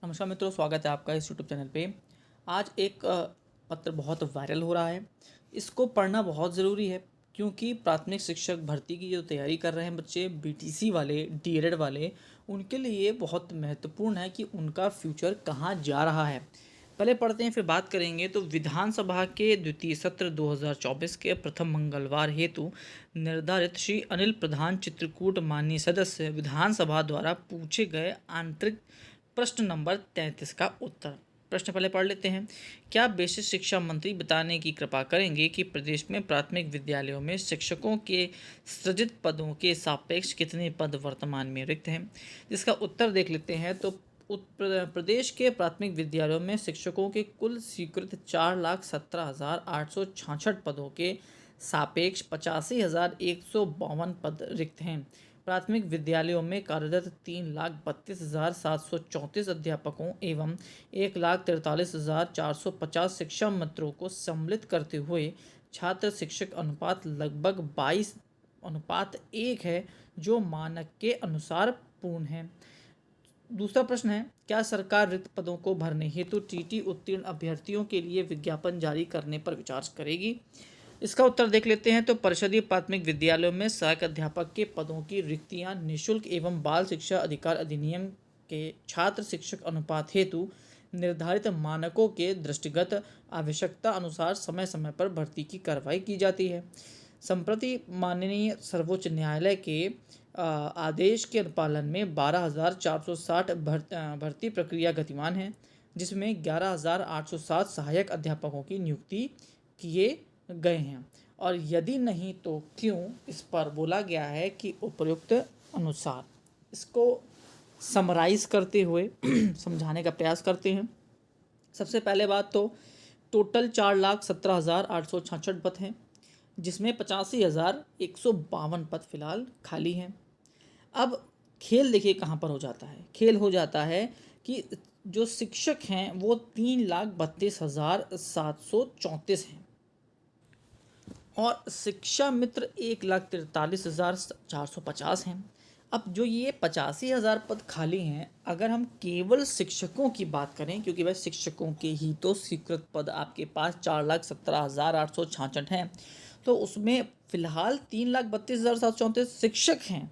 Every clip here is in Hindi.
नमस्कार मित्रों, स्वागत है आपका इस यूट्यूब चैनल पे। आज एक पत्र बहुत वायरल हो रहा है। इसको पढ़ना बहुत ज़रूरी है क्योंकि प्राथमिक शिक्षक भर्ती की जो तैयारी कर रहे हैं बच्चे, बीटीसी वाले, डीएलएड वाले, उनके लिए बहुत महत्वपूर्ण है कि उनका फ्यूचर कहाँ जा रहा है। पहले पढ़ते हैं, फिर बात करेंगे। तो विधानसभा के द्वितीय सत्र 2024 के प्रथम मंगलवार हेतु निर्धारित श्री अनिल प्रधान चित्रकूट माननीय सदस्य विधानसभा द्वारा पूछे गए आंतरिक प्रश्न नंबर 33 का उत्तर। प्रश्न पहले पढ़ लेते हैं। क्या बेसिक शिक्षा मंत्री बताने की कृपा करेंगे कि प्रदेश में प्राथमिक विद्यालयों में शिक्षकों के सृजित पदों के सापेक्ष कितने पद वर्तमान में रिक्त हैं? जिसका उत्तर देख लेते हैं। तो प्रदेश के प्राथमिक विद्यालयों में शिक्षकों के कुल स्वीकृत 4,17,866 पदों के सापेक्ष 85,152 पद रिक्त हैं। प्राथमिक विद्यालयों में कार्यरत 3,32,734 अध्यापकों एवं 1,43,450 शिक्षा मित्रों को सम्मिलित करते हुए छात्र शिक्षक अनुपात लगभग 22:1 है, जो मानक के अनुसार पूर्ण है। दूसरा प्रश्न है, क्या सरकार रिक्त पदों को भरने हेतु टीटी उत्तीर्ण अभ्यर्थियों के लिए विज्ञापन जारी करने पर विचार करेगी? इसका उत्तर देख लेते हैं। तो परिषदीय प्राथमिक विद्यालयों में सहायक अध्यापक के पदों की रिक्तियां निःशुल्क एवं बाल शिक्षा अधिकार अधिनियम के छात्र शिक्षक अनुपात हेतु निर्धारित मानकों के दृष्टिगत आवश्यकता अनुसार समय समय पर भर्ती की कार्रवाई की जाती है। संप्रति माननीय सर्वोच्च न्यायालय के आदेश के अनुपालन में 12,460 भर्ती प्रक्रिया गतिमान है, जिसमें 11,807 सहायक अध्यापकों की नियुक्ति किए गए हैं, और यदि नहीं तो क्यों, इस पर बोला गया है कि उपयुक्त अनुसार। इसको समराइज करते हुए समझाने का प्रयास करते हैं। सबसे पहले बात तो टोटल 4,17,866 पद हैं, जिसमें 85,152 पद फिलहाल खाली हैं। अब खेल देखिए कहाँ पर हो जाता है। खेल हो जाता है कि जो शिक्षक हैं वो 3,32,734 हैं और शिक्षा मित्र 1,43,450 हैं। अब जो ये 85,000 पद खाली हैं, अगर हम केवल शिक्षकों की बात करें, क्योंकि भाई शिक्षकों के ही तो स्वीकृत पद आपके पास 4,17,866 हैं, तो उसमें फ़िलहाल 3,32,734 शिक्षक हैं,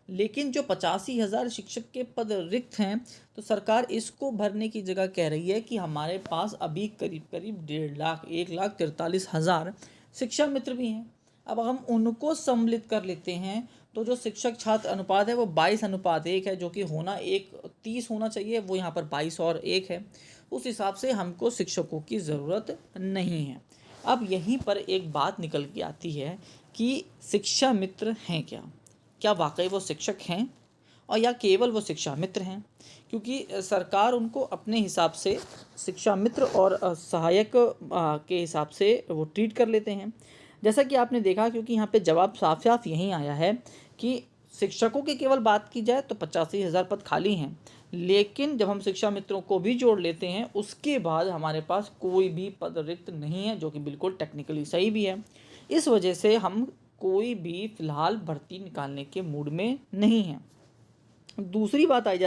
लेकिन जो 85,000 शिक्षक के पद रिक्त हैं, तो सरकार इसको भरने की जगह कह रही है कि हमारे पास अभी करीब 1.5 लाख 1,43,000 शिक्षा मित्र भी हैं। अब हम उनको सम्मिलित कर लेते हैं तो जो शिक्षक छात्र अनुपात है वो 22:1 है, जो कि होना 1:30 होना चाहिए, वो यहाँ पर 22 और 1 है। उस हिसाब से हमको शिक्षकों की ज़रूरत नहीं है। अब यहीं पर एक बात निकल के आती है कि शिक्षा मित्र हैं क्या? क्या वाकई वो शिक्षक हैं और या केवल वो शिक्षा मित्र हैं? क्योंकि सरकार उनको अपने हिसाब से शिक्षा मित्र और सहायक के हिसाब से वो ट्रीट कर लेते हैं। जैसा कि आपने देखा, क्योंकि यहाँ पे जवाब साफ साफ यही आया है कि शिक्षकों की केवल बात की जाए तो 85,000 पद खाली हैं, लेकिन जब हम शिक्षा मित्रों को भी जोड़ लेते हैं उसके बाद हमारे पास कोई भी पद रिक्त नहीं है, जो कि बिल्कुल टेक्निकली सही भी है। इस वजह से हम कोई भी फ़िलहाल भर्ती निकालने के मूड में नहीं हैं। दूसरी बात आई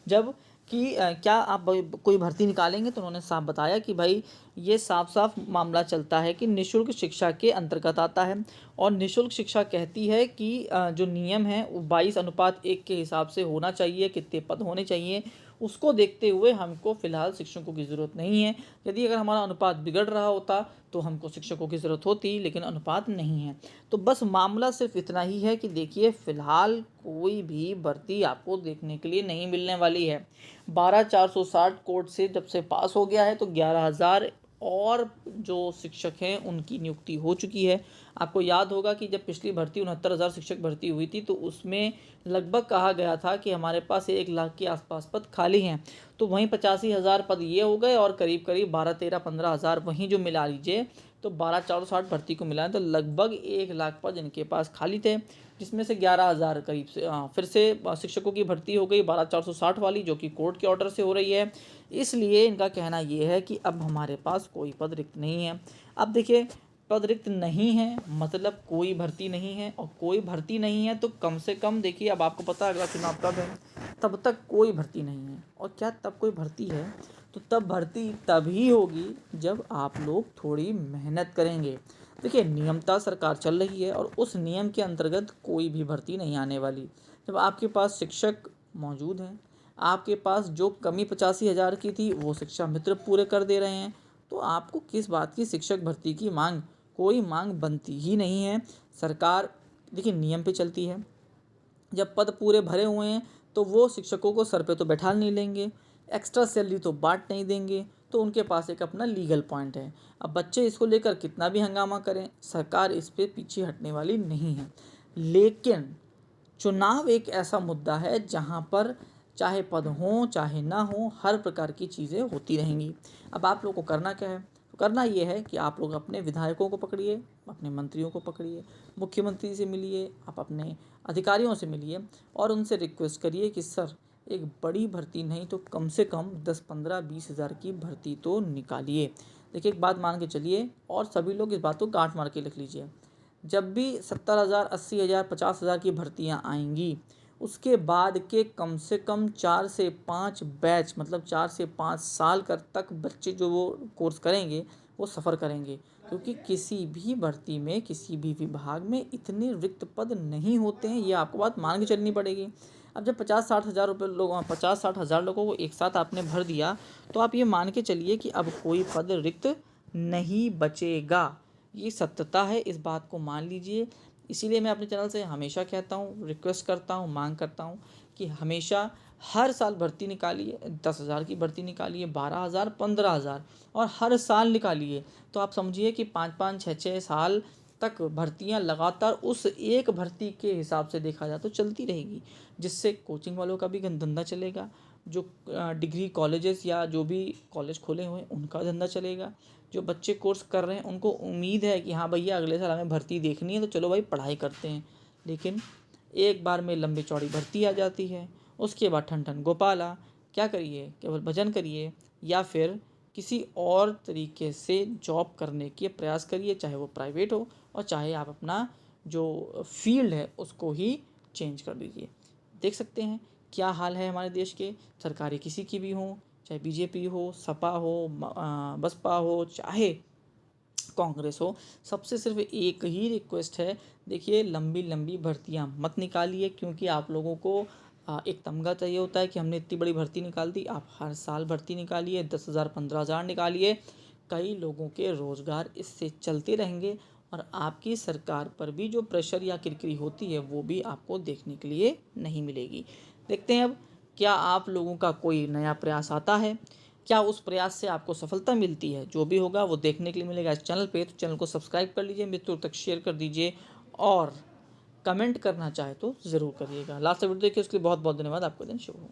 जब कि क्या आप कोई भर्ती निकालेंगे, तो उन्होंने साफ बताया कि भाई ये साफ साफ मामला चलता है कि निःशुल्क शिक्षा के अंतर्गत आता है, और निःशुल्क शिक्षा कहती है कि जो नियम है वो 22:1 के हिसाब से होना चाहिए, कितने पद होने चाहिए, उसको देखते हुए हमको फ़िलहाल शिक्षकों की ज़रूरत नहीं है। यदि अगर हमारा अनुपात बिगड़ रहा होता तो हमको शिक्षकों की ज़रूरत होती, लेकिन अनुपात नहीं है। तो बस मामला सिर्फ इतना ही है कि देखिए फ़िलहाल कोई भी भर्ती आपको देखने के लिए नहीं मिलने वाली है। 12,460 कोड से जब से पास हो गया है तो 11,000 और जो शिक्षक हैं उनकी नियुक्ति हो चुकी है। आपको याद होगा कि जब पिछली भर्ती 69,000 शिक्षक भर्ती हुई थी, तो उसमें लगभग कहा गया था कि हमारे पास 1 लाख के आसपास पद खाली हैं। तो वहीं 85,000 पद ये हो गए और करीब करीब 12-13-15,000 वहीं जो मिला लीजिए, तो 12,460 भर्ती को मिलाएं तो लगभग 1 लाख पद इनके पास खाली थे, जिसमें से 11,000 करीब से फिर से शिक्षकों की भर्ती हो गई 12,460 वाली, जो कि कोर्ट के ऑर्डर से हो रही है। इसलिए इनका कहना ये है कि अब हमारे पास कोई पद रिक्त नहीं है। अब देखिए, पद रिक्त नहीं है मतलब कोई भर्ती नहीं है, और कोई भर्ती नहीं है तो कम से कम देखिए, अब आपको पता है अगला चुनाव कब है, तब तक कोई भर्ती नहीं है। और क्या तब कोई भर्ती है? तो तब भर्ती तभी होगी जब आप लोग थोड़ी मेहनत करेंगे। देखिए, नियमता सरकार चल रही है और उस नियम के अंतर्गत कोई भी भर्ती नहीं आने वाली। जब आपके पास शिक्षक मौजूद हैं, आपके पास जो कमी 85,000 की थी वो शिक्षा मित्र पूरे कर दे रहे हैं, तो आपको किस बात की शिक्षक भर्ती की मांग? कोई मांग बनती ही नहीं है। सरकार देखिए नियम पे चलती है। जब पद पूरे भरे हुए हैं तो वो शिक्षकों को सर पे तो बैठा नहीं लेंगे, एक्स्ट्रा सैलरी तो बांट नहीं देंगे, तो उनके पास एक अपना लीगल पॉइंट है। अब बच्चे इसको लेकर कितना भी हंगामा करें, सरकार इस पे पीछे हटने वाली नहीं है। लेकिन चुनाव एक ऐसा मुद्दा है जहाँ पर चाहे पद हों चाहे ना हो, हर प्रकार की चीज़ें होती रहेंगी। अब आप लोग को करना क्या है? तो करना ये है कि आप लोग अपने विधायकों को पकड़िए, अपने मंत्रियों को पकड़िए, मुख्यमंत्री से मिलिए, आप अपने अधिकारियों से मिलिए और उनसे रिक्वेस्ट करिए कि सर, एक बड़ी भर्ती नहीं तो कम से कम 10, 15, 20 हज़ार की भर्ती तो निकालिए। देखिए, एक बात मान के चलिए और सभी लोग इस बात को गांठ मार के लिख लीजिए। जब भी 70,000, 80,000, 50,000 की भर्तियां आएंगी, उसके बाद के कम से कम 4 से 5 बैच, मतलब 4 से 5 साल तक बच्चे जो वो कोर्स करेंगे वो सफ़र करेंगे, क्योंकि किसी भी भर्ती में, किसी भी विभाग में इतने रिक्त पद नहीं होते हैं। ये आपको बात मान के चलनी पड़ेगी। अब जब 50, 60 हज़ार लोगों को एक साथ आपने भर दिया, तो आप ये मान के चलिए कि अब कोई पद रिक्त नहीं बचेगा। ये सत्यता है, इस बात को मान लीजिए। इसीलिए मैं अपने चैनल से हमेशा कहता हूँ, रिक्वेस्ट करता हूँ, मांग करता हूँ कि हमेशा हर साल भर्ती निकालिए। 10,000 की भर्ती निकालिए, 12,000, 15,000 और हर साल निकालिए। तो आप समझिए कि 5-5, 6-6 साल तक भर्तियां लगातार उस एक भर्ती के हिसाब से देखा जाए तो चलती रहेगी, जिससे कोचिंग वालों का भी धंधा चलेगा, जो डिग्री कॉलेजेस या जो भी कॉलेज खोले हुए हैं उनका धंधा चलेगा, जो बच्चे कोर्स कर रहे हैं उनको उम्मीद है कि हाँ भैया अगले साल हमें भर्ती देखनी है तो चलो भाई पढ़ाई करते हैं। लेकिन एक बार में लंबी चौड़ी भर्ती आ जाती है, उसके बाद ठन ठन गोपाला। क्या करिए? केवल भजन करिए या फिर किसी और तरीके से जॉब करने के प्रयास करिए, चाहे वो प्राइवेट हो और चाहे आप अपना जो फील्ड है उसको ही चेंज कर दीजिए। देख सकते हैं क्या हाल है हमारे देश के। सरकारें किसी की भी हों, चाहे बीजेपी हो, सपा हो, बसपा हो, चाहे कांग्रेस हो, सबसे सिर्फ एक ही रिक्वेस्ट है। देखिए, लंबी लंबी भर्तियां मत निकालिए, क्योंकि आप लोगों को एक तमगा चाहिए होता है कि हमने इतनी बड़ी भर्ती निकाल दी। आप हर साल भर्ती निकालिए, 10,000, 15,000 निकालिए। कई लोगों के रोज़गार इससे चलते रहेंगे और आपकी सरकार पर भी जो प्रेशर या किरकिरी होती है वो भी आपको देखने के लिए नहीं मिलेगी। देखते हैं अब क्या आप लोगों का कोई नया प्रयास आता है, क्या उस प्रयास से आपको सफलता मिलती है। जो भी होगा वो देखने के लिए मिलेगा इस चैनल पे। तो चैनल को सब्सक्राइब कर लीजिए, मित्रों तक शेयर कर दीजिए और कमेंट करना चाहे तो ज़रूर करिएगा। लास्ट वीडियो देखिए, उसके लिए बहुत बहुत धन्यवाद। आपका दिन शुभ हो।